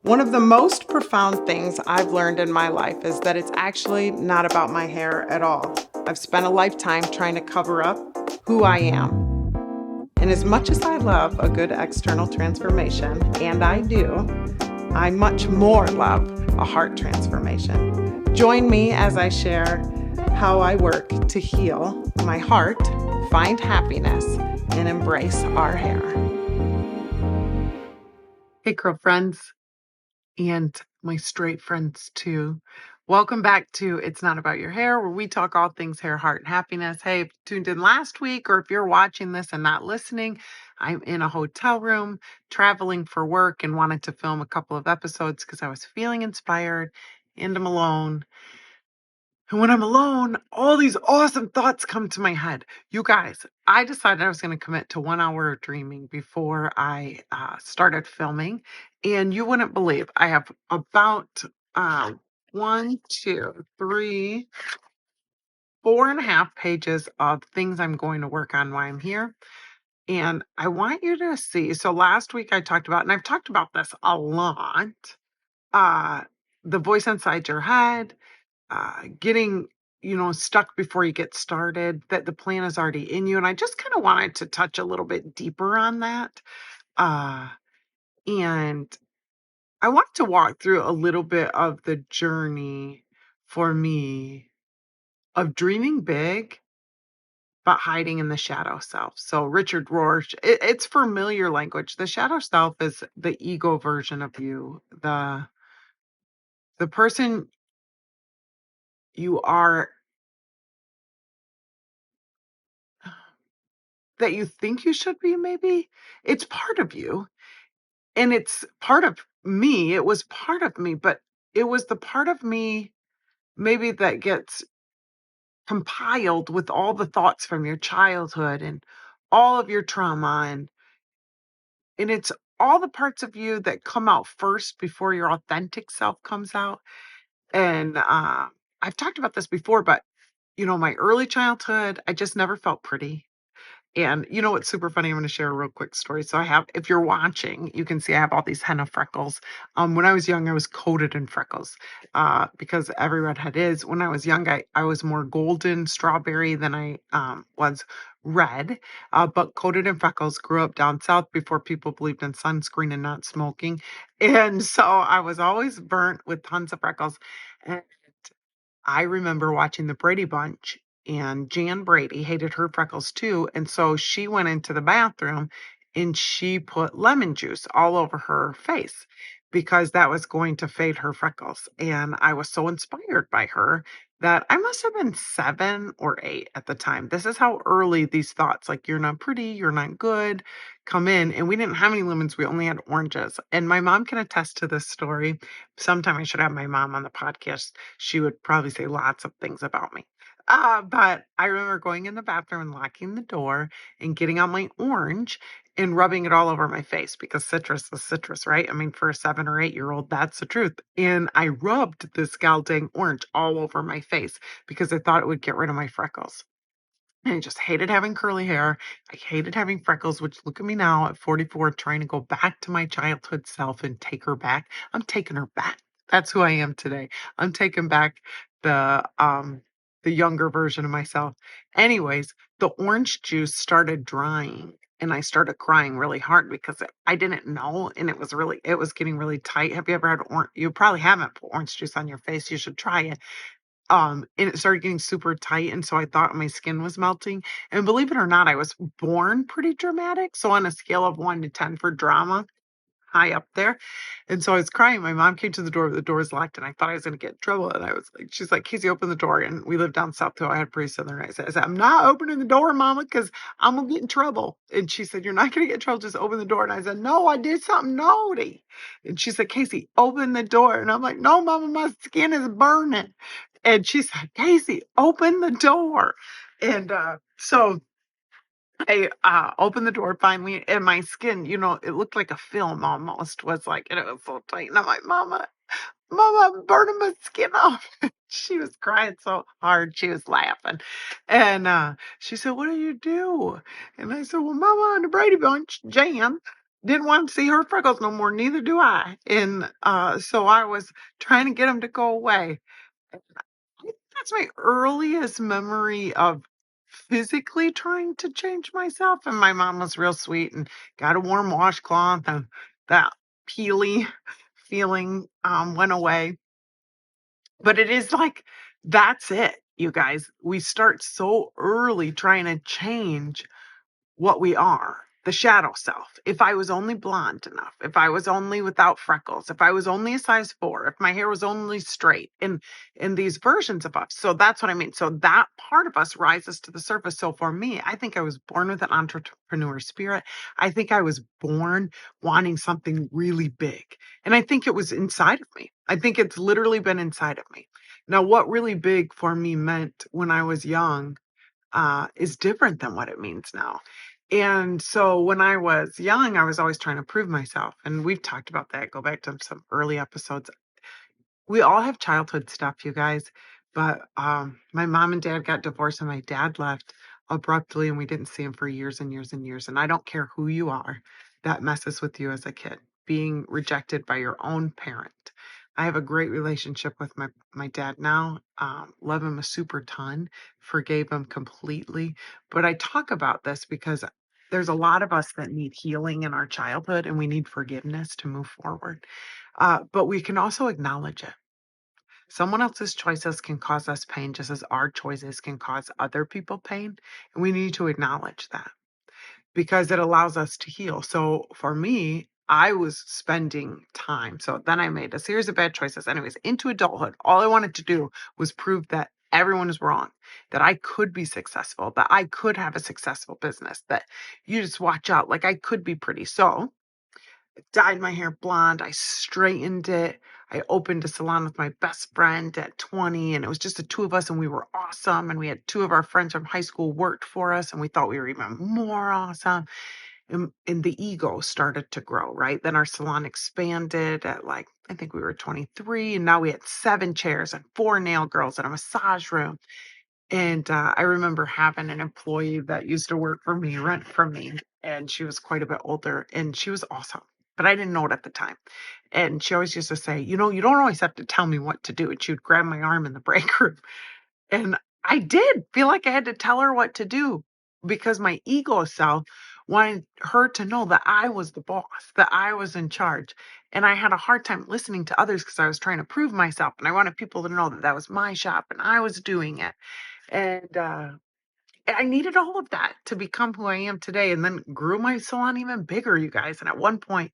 One of the most profound things I've learned in my life is that it's actually not about my hair at all. I've spent a lifetime trying to cover up who I am. And as much as I love a good external transformation, and I do, I much more love a heart transformation. Join me as I share how I work to heal my heart, find happiness, and embrace our hair. Hey, girlfriends. And my straight friends too. Welcome back to It's Not About Your Hair, where we talk all things hair, heart, and happiness. Hey, if you tuned in last week, or if you're watching this and not listening, I'm in a hotel room traveling for work and wanted to film a couple of episodes because I was feeling inspired and I'm alone. And when I'm alone, all these awesome thoughts come to my head. You guys, I decided I was going to commit to 1 hour of dreaming before I started filming. And you wouldn't believe I have about uh, 4.5 pages of things I'm going to work on while I'm here. And I want you to see. So last week I talked about, and I've talked about this a lot, uh, the voice inside your head, getting stuck before you get started, that the plan is already in you. And I just kind of wanted to touch a little bit deeper on that. Uh, and I want to walk through a little bit of the journey for me of dreaming big, but hiding in the shadow self. So Richard Rohr, it's familiar language. The shadow self is the ego version of you, the person you are that you think you should be, maybe. It's part of you. And it's part of me. It was part of me, but it was the part of me maybe that gets compiled with all the thoughts from your childhood and all of your trauma, and it's all the parts of you that come out first before your authentic self comes out. And I've talked about this before, but my early childhood, I just never felt pretty. And you know what's super funny? I'm going to share a real quick story. So I have, if you're watching, you can see I have all these henna freckles. When I was young, I was coated in freckles because every redhead is. When I was young, I was more golden strawberry than I was red, but coated in freckles. Grew up down south before people believed in sunscreen and not smoking. And so I was always burnt with tons of freckles. And I remember watching the Brady Bunch, and Jan Brady hated her freckles too. And so she went into the bathroom and she put lemon juice all over her face because that was going to fade her freckles. And I was so inspired by her that I must have been 7 or 8 at the time. This is how early these thoughts, like you're not pretty, you're not good, come in. And we didn't have any lemons, we only had oranges. And my mom can attest to this story. Sometime I should have my mom on the podcast. She would probably say lots of things about me. But I remember going in the bathroom and locking the door and getting out my orange and rubbing it all over my face because citrus is citrus, right? I mean, for a 7 or 8-year-old, that's the truth. And I rubbed this gal dang orange all over my face because I thought it would get rid of my freckles. And I just hated having curly hair. I hated having freckles, which look at me now at 44, trying to go back to my childhood self and take her back. I'm taking her back. That's who I am today. I'm taking back the younger version of myself. Anyways, the orange juice started drying and I started crying really hard because I didn't know, and it was getting really tight. Have you ever had orange? You probably haven't put orange juice on your face. You should try it. And it started getting super tight, and so I thought my skin was melting, and believe it or not, I was born pretty dramatic, so on a scale of 1 to 10 for drama, high up there. And so I was crying. My mom came to the door, but the door was locked, and I thought I was gonna get in trouble. And I was like, she's like, Casey, open the door. And we lived down south, so I had pretty southern accent. I said, I'm not opening the door, mama, because I'm gonna get in trouble. And she said, you're not gonna get in trouble, just open the door. And I said, no, I did something naughty. And she said, Casey, open the door. And I'm like, no, mama, my skin is burning. And she said, Casey, open the door. And so I opened the door finally, and my skin, it looked like a film almost, was like, and it was so tight. And I'm like, Mama, I'm burning my skin off. She was crying so hard. She was laughing. And she said, what do you do? And I said, well, Mama, on the Brady Bunch, Jan. didn't want to see her freckles no more, neither do I. And so I was trying to get them to go away. I think that's my earliest memory of physically trying to change myself. And my mom was real sweet and got a warm washcloth, and that peely feeling went away. But it is like, that's it, you guys. We start so early trying to change what we are, the shadow self. If I was only blonde enough, if I was only without freckles, if I was only a size 4, if my hair was only straight, and in these versions of us. So that's what I mean. So that part of us rises to the surface. So for me, I think I was born with an entrepreneur spirit. I think I was born wanting something really big. And I think it was inside of me. I think it's literally been inside of me. Now, what really big for me meant when I was young is different than what it means now. And so when I was young, I was always trying to prove myself. And we've talked about that. Go back to some early episodes. We all have childhood stuff, you guys. But my mom and dad got divorced, and my dad left abruptly, and we didn't see him for years and years and years. And I don't care who you are, that messes with you as a kid, being rejected by your own parent. I have a great relationship with my dad now. Love him a super ton, forgave him completely. But I talk about this because there's a lot of us that need healing in our childhood, and we need forgiveness to move forward. But we can also acknowledge it. Someone else's choices can cause us pain just as our choices can cause other people pain. And we need to acknowledge that because it allows us to heal. So for me, I was spending time. So then I made a series of bad choices. Anyways, into adulthood, all I wanted to do was prove that everyone is wrong, that I could be successful, that I could have a successful business, that you just watch out, like I could be pretty. So dyed my hair blonde. I straightened it. I opened a salon with my best friend at 20, and it was just the two of us, and we were awesome. And we had two of our friends from high school worked for us, and we thought we were even more awesome. And the ego started to grow, right? Then our salon expanded at, like, I think we were 23, and now we had 7 chairs and 4 nail girls and a massage room. And I remember having an employee that used to work for me, rent from me, and she was quite a bit older, and she was awesome. But I didn't know it at the time. And she always used to say, you don't always have to tell me what to do. And she would grab my arm in the break room. And I did feel like I had to tell her what to do because my ego self wanted her to know that I was the boss, that I was in charge. And I had a hard time listening to others because I was trying to prove myself. And I wanted people to know that that was my shop and I was doing it. And I needed all of that to become who I am today, and then grew my salon even bigger, you guys. And at one point,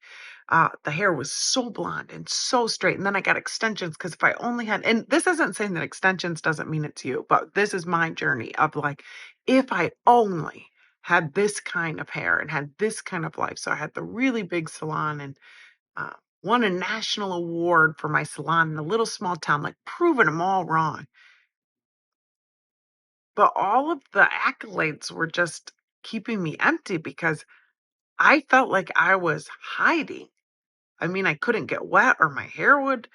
the hair was so blonde and so straight. And then I got extensions because if I only had, and this isn't saying that extensions doesn't mean it's you, but this is my journey of like, if I only had this kind of hair and had this kind of life. So I had the really big salon and uh, won a national award for my salon in a little small town, like proving them all wrong. But all of the accolades were just keeping me empty because I felt like I was hiding. I mean, I couldn't get wet or my hair would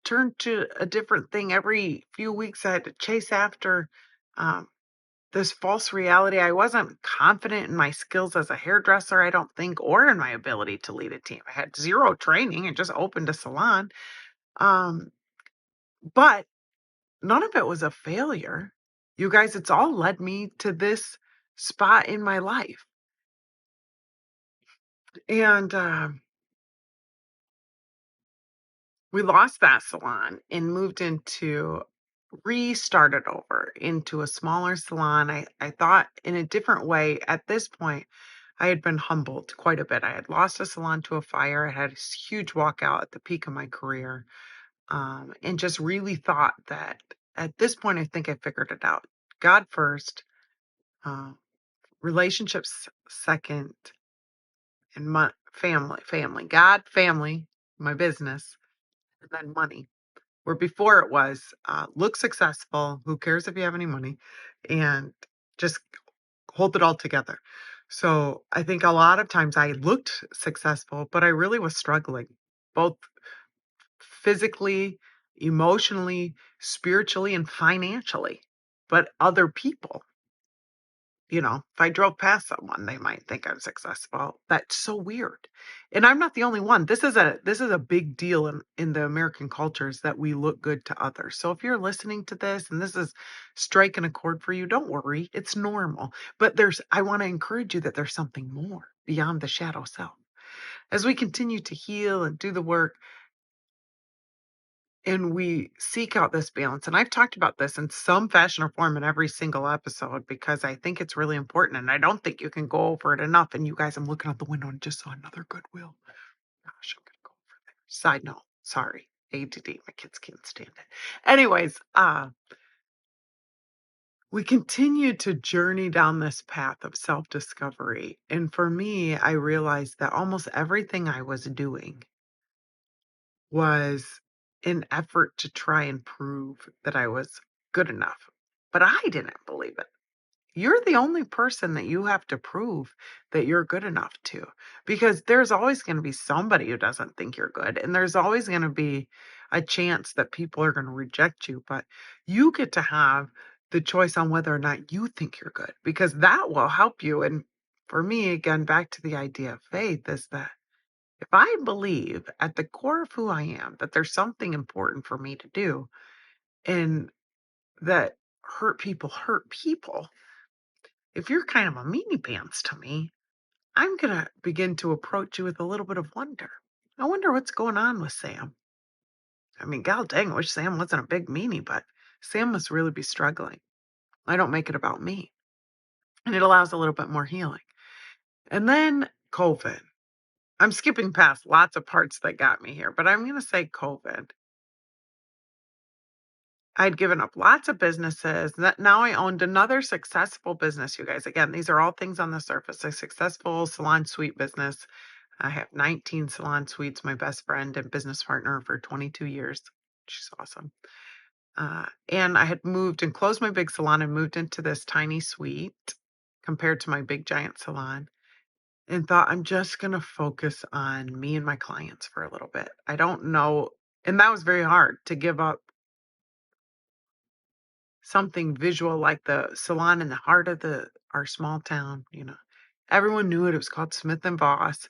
turn to a different thing every few weeks. I had to chase after um, this false reality. I wasn't confident in my skills as a hairdresser, I don't think, or in my ability to lead a team. I had zero training and just opened a salon. Um, but none of it was a failure. You guys, it's all led me to this spot in my life. And we lost that salon and moved into, restarted over into a smaller salon. I thought in a different way. At this point, I had been humbled quite a bit. I had lost a salon to a fire. I had a huge walkout at the peak of my career, and just really thought that at this point, I think I figured it out. God first, uh, relationships second, and my family, God, family, my business, and then money. Where before it was look successful, who cares if you have any money, and just hold it all together. So I think a lot of times I looked successful, but I really was struggling, both physically, emotionally, spiritually, and financially. But other people, If I drove past someone, they might think I'm successful. That's so weird. And I'm not the only one. This is a big deal in the American culture is that we look good to others. So if you're listening to this and this is striking a chord for you, don't worry. It's normal. But I want to encourage you that there's something more beyond the shadow self. As we continue to heal and do the work, and we seek out this balance. And I've talked about this in some fashion or form in every single episode because I think it's really important. And I don't think you can go over it enough. And you guys, I'm looking out the window and just saw another Goodwill. Gosh, I'm going to go over there. Side note, sorry, ADD. My kids can't stand it. Anyways, we continue to journey down this path of self discovery. And for me, I realized that almost everything I was doing was an effort to try and prove that I was good enough. But I didn't believe it. You're the only person that you have to prove that you're good enough to, because there's always going to be somebody who doesn't think you're good. And there's always going to be a chance that people are going to reject you. But you get to have the choice on whether or not you think you're good, because that will help you. And for me, again, back to the idea of faith is that if I believe at the core of who I am that there's something important for me to do and that hurt people, if you're kind of a meanie pants to me, I'm going to begin to approach you with a little bit of wonder. I wonder what's going on with Sam. I mean, god dang, I wish Sam wasn't a big meanie, but Sam must really be struggling. I don't make it about me. And it allows a little bit more healing. And then COVID. I'm skipping past lots of parts that got me here, but I'm going to say COVID. I'd given up lots of businesses. That now I owned another successful business, you guys. Again, these are all things on the surface. A successful salon suite business. I have 19 salon suites, my best friend and business partner for 22 years. She's awesome. And I had moved and closed my big salon and moved into this tiny suite compared to my big giant salon and thought I'm just going to focus on me and my clients for a little bit. I don't know. And that was very hard to give up something visual like the salon in the heart of our small town. Everyone knew it. It was called Smith and Voss.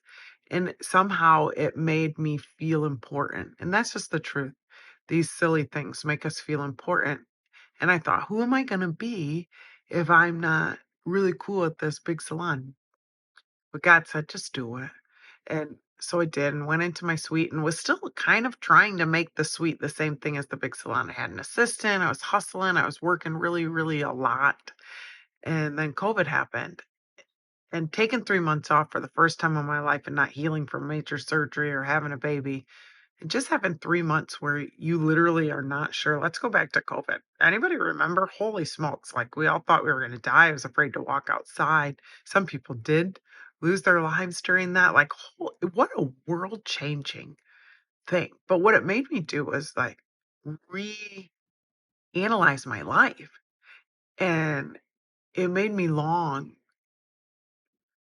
And somehow it made me feel important. And that's just the truth. These silly things make us feel important. And I thought, who am I going to be if I'm not really cool at this big salon? But God said, just do it. And so I did and went into my suite and was still kind of trying to make the suite the same thing as the big salon. I had an assistant, I was hustling, I was working really, really a lot. And then COVID happened. And taking 3 months off for the first time in my life and not healing from major surgery or having a baby, and just having 3 months where you literally are not sure. Let's go back to COVID. Anybody remember? Holy smokes. Like we all thought we were going to die. I was afraid to walk outside. Some people did lose their lives during that. Like, what a world changing thing. But what it made me do was like reanalyze my life. And it made me long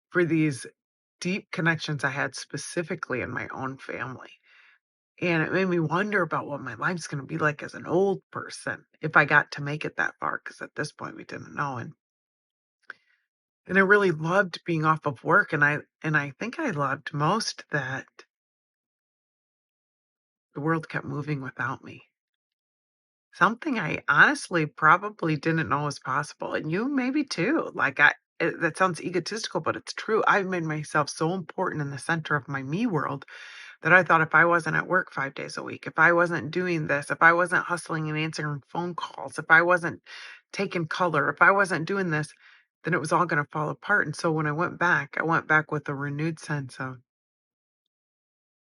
for these deep connections I had specifically in my own family. And it made me wonder about what my life's going to be like as an old person if I got to make it that far, because at this point we didn't know. And I really loved being off of work, and I think I loved most that the world kept moving without me. Something I honestly probably didn't know was possible, and you maybe too. That sounds egotistical, but it's true. I've made myself so important in the center of my me world that I thought if I wasn't at work 5 days a week, if I wasn't doing this, if I wasn't hustling and answering phone calls, if I wasn't taking color, if I wasn't doing this, then it was all going to fall apart. And so when I went back with a renewed sense of,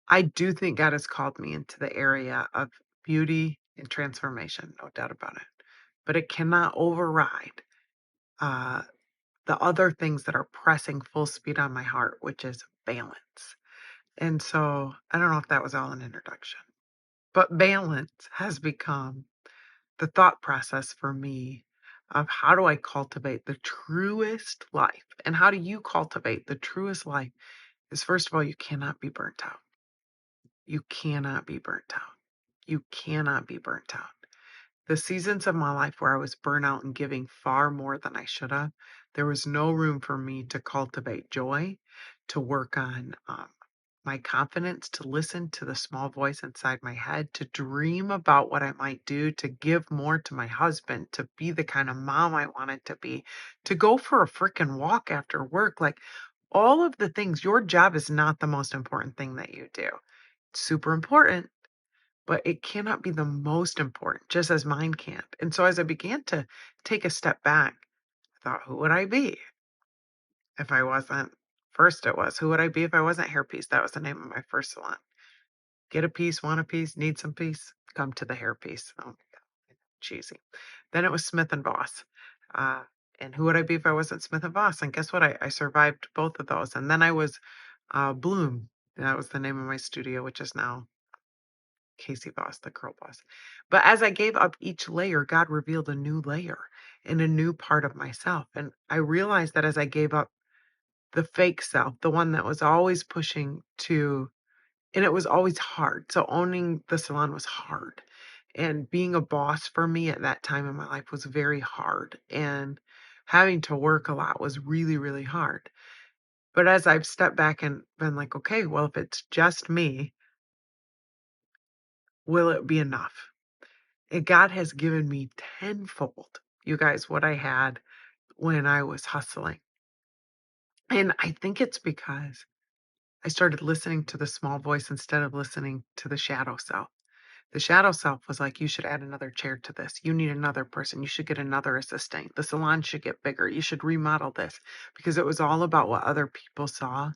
I do think God has called me into the area of beauty and transformation, no doubt about it. But it cannot override uh, the other things that are pressing full speed on my heart, which is balance. And so I don't know if that was all an introduction, but balance has become the thought process for me of how do I cultivate the truest life? And how do you cultivate the truest life? Is first of all, you cannot be burnt out. You cannot be burnt out. You cannot be burnt out. The seasons of my life where I was burnt out and giving far more than I should have, There was no room for me to cultivate joy, to work on my confidence, to listen to the small voice inside my head, to dream about what I might do, to give more to my husband, to be the kind of mom I wanted to be, to go for a freaking walk after work. Like all of the things, your job is not the most important thing that you do. It's super important, but it cannot be the most important, just as mine can't. And so as I began to take a step back, I thought, who would I be if I wasn't? First, it was, who would I be if I wasn't Hairpiece? That was the name of my first salon. Get a piece, want a piece, need some piece, come to the Hairpiece. Oh my God, cheesy. Then it was Smith and Voss. Uh, and who would I be if I wasn't Smith and Voss? And guess what? I survived both of those. And then I was Bloom. That was the name of my studio, which is now Casey Voss, the curl boss. But as I gave up each layer, God revealed a new layer and a new part of myself. And I realized that as I gave up the fake self, the one that was always pushing to, and it was always hard. So owning the salon was hard. And being a boss for me at that time in my life was very hard. And having to work a lot was really, really hard. But as I've stepped back and been like, okay, well, if it's just me, will it be enough? And God has given me tenfold, you guys, what I had when I was hustling. And I think it's because I started listening to the small voice instead of listening to the shadow self. The shadow self was like, you should add another chair to this. You need another person. You should get another assistant. The salon should get bigger. You should remodel this, because it was all about what other people saw.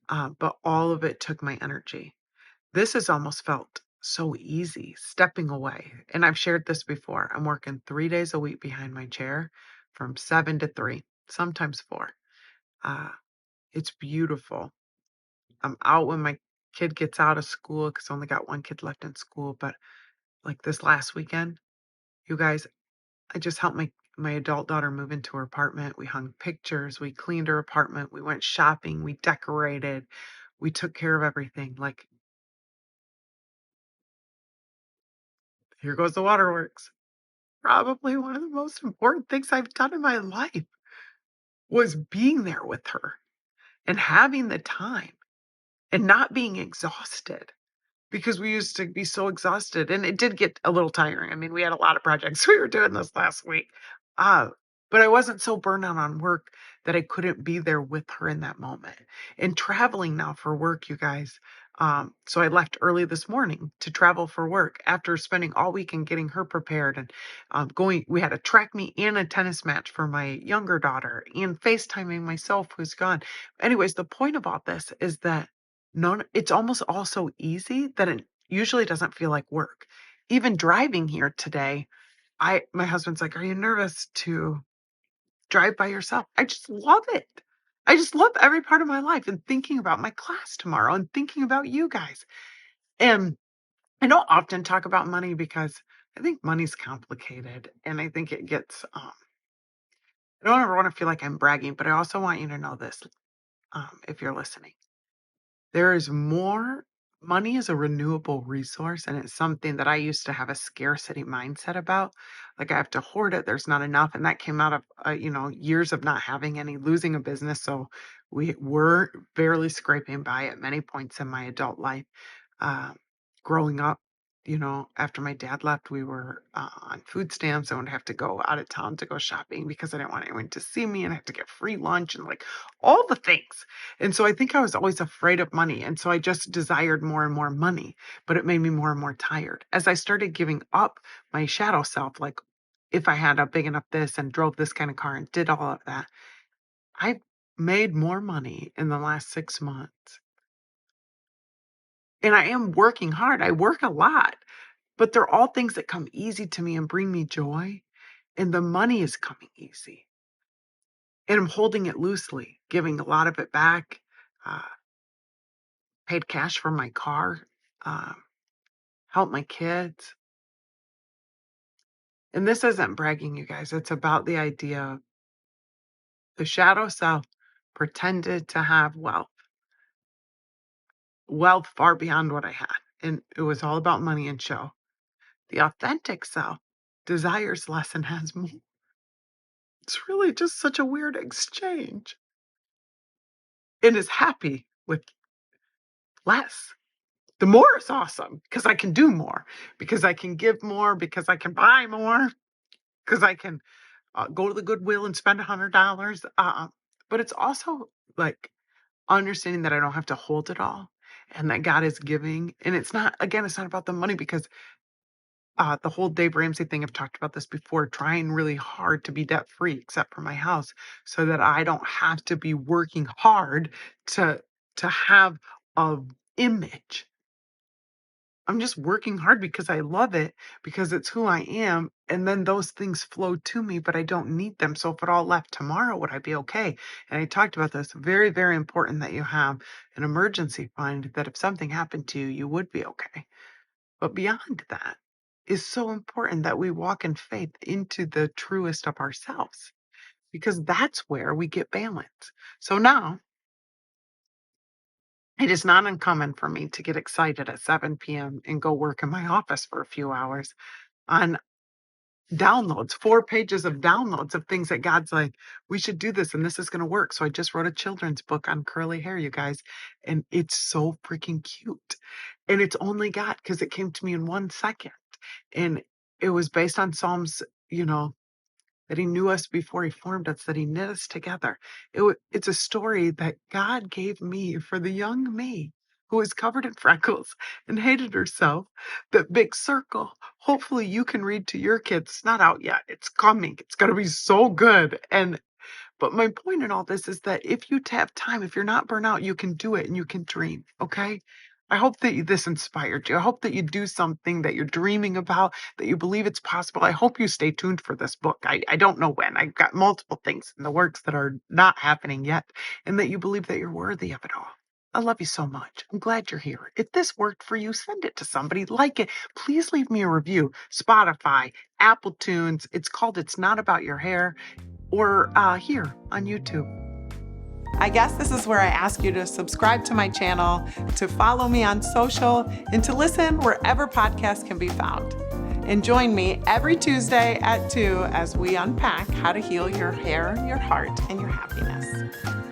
But all of it took my energy. This has almost felt so easy, stepping away. And I've shared this before. I'm working 3 days a week behind my chair from 7 to 3, sometimes 4. Uh, it's beautiful. I'm out when my kid gets out of school because I only got one kid left in school. But like this last weekend, you guys, I just helped my adult daughter move into her apartment. We hung pictures, we cleaned her apartment, we went shopping, we decorated, we took care of everything. Like, here goes the waterworks. Probably one of the most important things I've done in my life was being there with her and having the time and not being exhausted, because we used to be so exhausted, and it did get a little tiring. I mean, we had a lot of projects we were doing this last week. Uh, but I wasn't so burned out on work that I couldn't be there with her in that moment. And traveling now for work, you guys. So I left early this morning to travel for work after spending all weekend getting her prepared and going. We had a track meet and a tennis match for my younger daughter and FaceTiming myself who's gone. Anyways, the point of all this is that it's almost all so easy that it usually doesn't feel like work. Even driving here today, my husband's like, "Are you nervous to drive by yourself?" I just love it. I just love every part of my life and thinking about my class tomorrow and thinking about you guys. And I don't often talk about money because I think money's complicated and I think it gets I don't ever want to feel like I'm bragging, but I also want you to know this, if you're listening. There is more. Money is a renewable resource, and it's something that I used to have a scarcity mindset about. Like I have to hoard it. There's not enough, and that came out of years of not having any, losing a business. So we were barely scraping by at many points in my adult life. Uh, Growing up, after my dad left, we were on food stamps. I would have to go out of town to go shopping because I didn't want anyone to see me, and I have to get free lunch and like all the things. And so I think I was always afraid of money. And so I just desired more and more money, but it made me more and more tired. As I started giving up my shadow self, like if I had a big enough this and drove this kind of car and did all of that, I made more money in the last 6 months. And I am working hard. I work a lot, but they're all things that come easy to me and bring me joy. And the money is coming easy. And I'm holding it loosely, giving a lot of it back. Uh, Paid cash for my car. Um, Help my kids. And this isn't bragging, you guys. It's about the idea of the shadow self pretended to have wealth far beyond what I had. And it was all about money and show. The authentic self desires less and has more. It's really just such a weird exchange and is happy with less. The more is awesome because I can do more, because I can give more, because I can buy more, because I can go to the Goodwill and spend $100. But it's also like understanding that I don't have to hold it all and that God is giving. And it's not, again, it's not about the money because the whole Dave Ramsey thing, I've talked about this before, trying really hard to be debt free, except for my house, so that I don't have to be working hard to have a image. I'm just working hard because I love it, because it's who I am. And then those things flow to me, but I don't need them. So if it all left tomorrow, would I be okay? And I talked about this. Very, very important that you have an emergency fund, that if something happened to you, you would be okay. But beyond that is so important that we walk in faith into the truest of ourselves, because that's where we get balance. So now it is not uncommon for me to get excited at 7 p.m. and go work in my office for a few hours on downloads, 4 pages of downloads of things that God's like, we should do this and this is going to work. So I just wrote a children's book on curly hair, you guys, and it's so freaking cute. And it's only God because it came to me in 1 second. And it was based on Psalms, that he knew us before he formed us, that he knit us together. It's a story that God gave me for the young me who was covered in freckles and hated herself. That big circle. Hopefully you can read to your kids. It's not out yet. It's coming. It's going to be so good. But my point in all this is that if you have time, if you're not burnt out, you can do it and you can dream. Okay. I hope that this inspired you. I hope that you do something that you're dreaming about, that you believe it's possible. I hope you stay tuned for this book. I don't know when. I've got multiple things in the works that are not happening yet, and that you believe that you're worthy of it all. I love you so much. I'm glad you're here. If this worked for you, send it to somebody. Like it. Please leave me a review. Spotify, Apple Tunes. It's called It's Not About Your Hair, or here on YouTube. I guess this is where I ask you to subscribe to my channel, to follow me on social, and to listen wherever podcasts can be found. And join me every Tuesday at 2 as we unpack how to heal your hair, your heart, and your happiness.